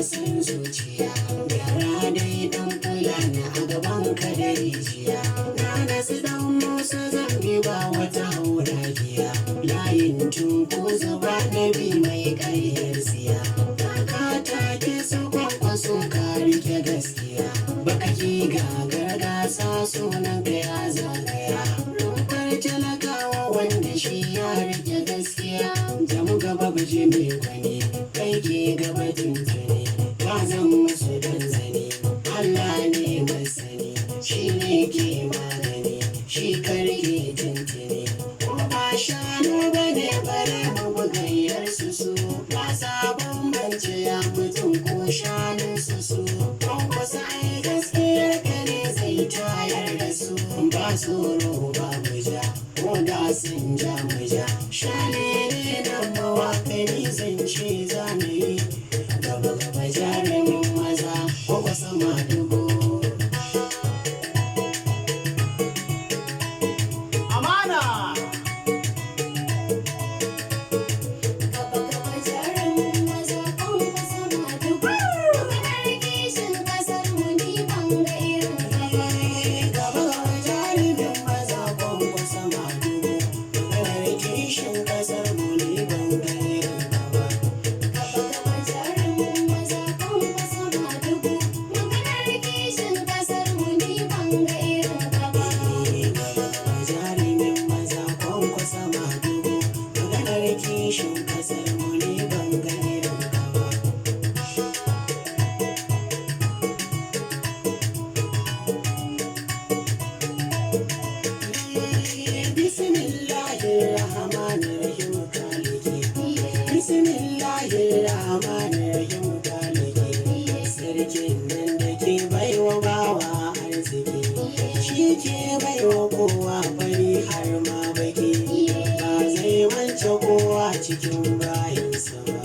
san zuciya. Yara dai dan fulani a gaban ka da rijiya. Na nasu dan musa zambi ba wata hauragiya. Layin tunku zuba na bi mai ƙaryar siya. Kaka take su kwankwaso ka rike gaskiya. Baka ki gagar gasa sunan ka ya zagaya. Rumfar talakawa wanda shi ya rike gaskiya. Jamu gaba baje mai gwani kai ke gaba tuntuni. Ba zan musu dan zane Allah ne masani. Shi ne ke magani shi karke tuntuni. Ko ba shanu bane bare mu bugayyar su. Ba sabon bance ya mutum ko shanun su. Kwankwasa ai gaskiyar ka ne zai tayar da su. Ba tsoro ba muja ko da sun ja muja. Shane ne nan mawakani zance zamani. Gaba gaba jarumin maza kwankwasa madugu. Sarkin nan da ke baiwa bawa arziki, shi ke baiwa kowa fari har ma baki, ba zai mance kowa cikin bayansa ba.